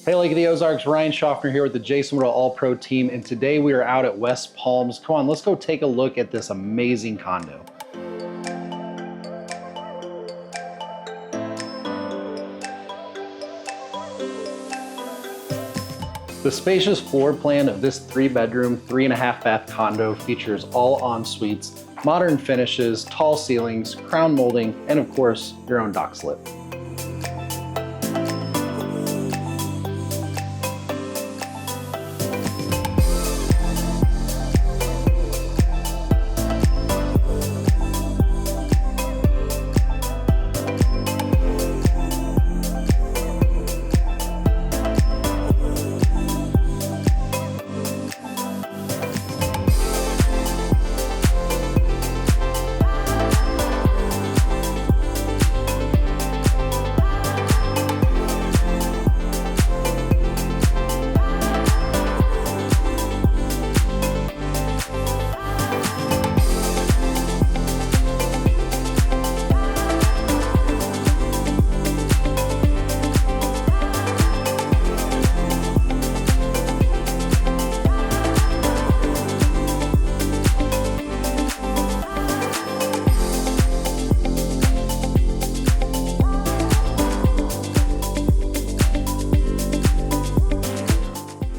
Hey, Lake of the Ozarks, Ryan Schaffner here with the Jason Woodall All-Pro team, and today we are out at West Palms. Come on, let's go take a look at this amazing condo. The spacious floor plan of this 3-bedroom, 3.5 bath condo features all en suites, modern finishes, tall ceilings, crown molding, and of course, your own dock slip.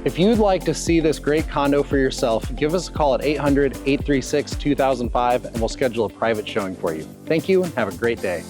If you'd like to see this great condo for yourself, give us a call at 800-836-2005 and we'll schedule a private showing for you. Thank you and have a great day.